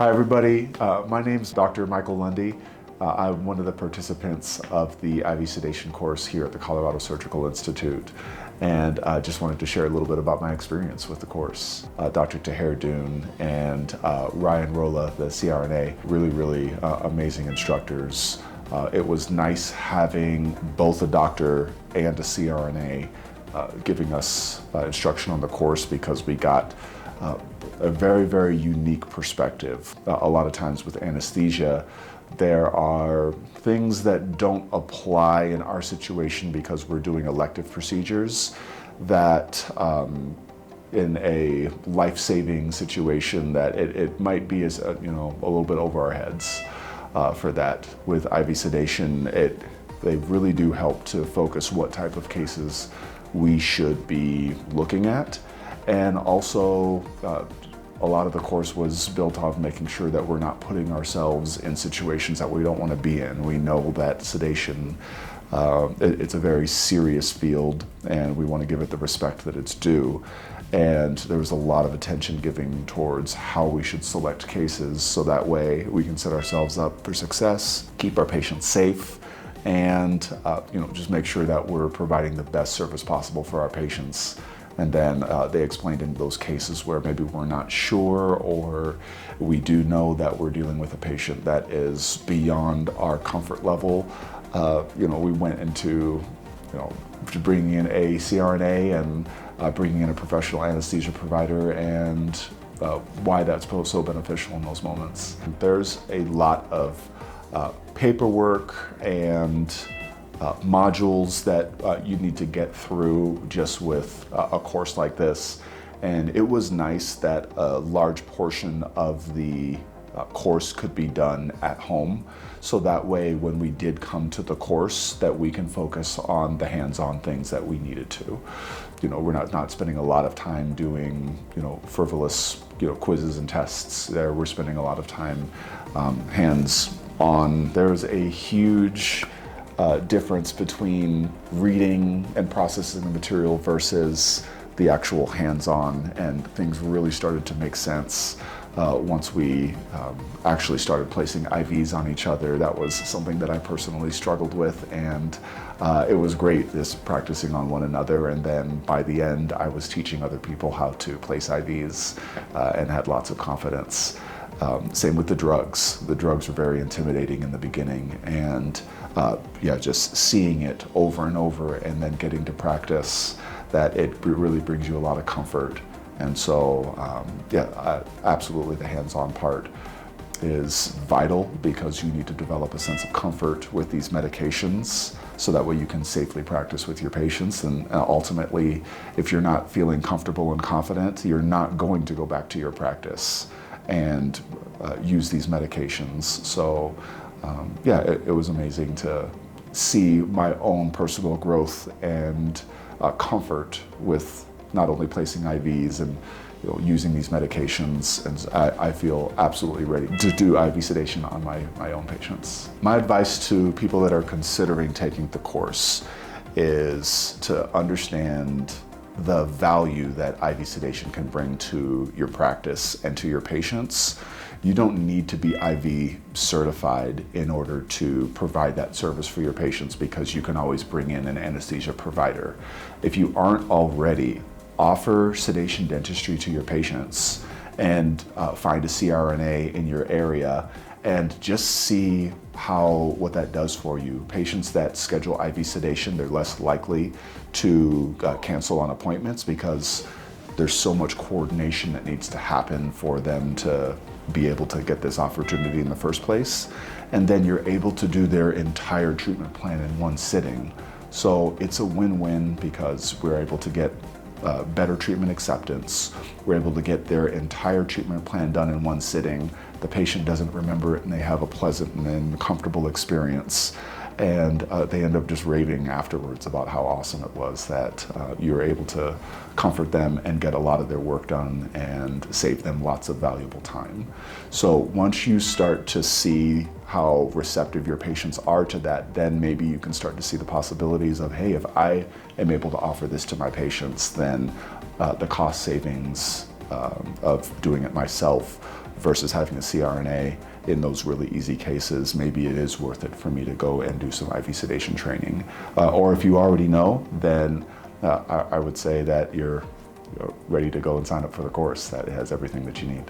Hi everybody, my name is Dr. Michael Lundy. I'm one of the participants of the IV Sedation Course here at the Colorado Surgical Institute, and I just wanted to share a little bit about my experience with the course. Dr. Taher Doon and Ryan Rolla, the CRNA, really amazing instructors. It was nice having both a doctor and a CRNA giving us instruction on the course, because we got a very unique perspective. A lot of times with anesthesia, there are things that don't apply in our situation because we're doing elective procedures that in a life-saving situation that it might be as a little bit over our heads for that. With IV sedation, they really do help to focus what type of cases we should be looking at. And also, a lot of the course was built on making sure that we're not putting ourselves in situations that we don't want to be in. We know that sedation, it's a very serious field, and we want to give it the respect that it's due. And there was a lot of attention given towards how we should select cases, so that way we can set ourselves up for success, keep our patients safe, and just make sure that we're providing the best service possible for our patients. And then they explained in those cases where maybe we're not sure, or we do know that we're dealing with a patient that is beyond our comfort level. We went into bringing in a CRNA and bringing in a professional anesthesia provider, and why that's so beneficial in those moments. There's a lot of paperwork and modules that you need to get through just with a course like this. And it was nice that a large portion of the course could be done at home. So that way, when we did come to the course, that we can focus on the hands-on things that we needed to. We're not spending a lot of time doing, frivolous, quizzes and tests there. We're spending a lot of time hands-on. There's a huge difference between reading and processing the material versus the actual hands-on, and things really started to make sense once we actually started placing IVs on each other. That was something that I personally struggled with, and it was great just practicing on one another. And then by the end, I was teaching other people how to place IVs and had lots of confidence. Same with the drugs. The drugs were very intimidating in the beginning, and just seeing it over and over and then getting to practice, that it really brings you a lot of comfort. And so, absolutely the hands-on part is vital, because you need to develop a sense of comfort with these medications, so that way you can safely practice with your patients. And ultimately, if you're not feeling comfortable and confident, you're not going to go back to your practice and use these medications. So it was amazing to see my own personal growth and comfort with not only placing IVs and using these medications, and I feel absolutely ready to do IV sedation on my own patients. My advice to people that are considering taking the course is to understand the value that IV sedation can bring to your practice and to your patients. You don't need to be IV certified in order to provide that service for your patients, because you can always bring in an anesthesia provider. If you aren't already, offer sedation dentistry to your patients, and find a CRNA in your area, and just see what that does for you. Patients that schedule IV sedation, they're less likely to cancel on appointments, because there's so much coordination that needs to happen for them to be able to get this opportunity in the first place. And then you're able to do their entire treatment plan in one sitting. So it's a win-win, because we're able to get better treatment acceptance. We're able to get their entire treatment plan done in one sitting. The patient doesn't remember it, and they have a pleasant and comfortable experience. And they end up just raving afterwards about how awesome it was that you were able to comfort them and get a lot of their work done and save them lots of valuable time. So once you start to see how receptive your patients are to that, then maybe you can start to see the possibilities of, hey, if I am able to offer this to my patients, then the cost savings of doing it myself versus having a CRNA in those really easy cases, maybe it is worth it for me to go and do some IV sedation training. Or if you already know, then I would say that you're ready to go and sign up for the course. That it has everything that you need.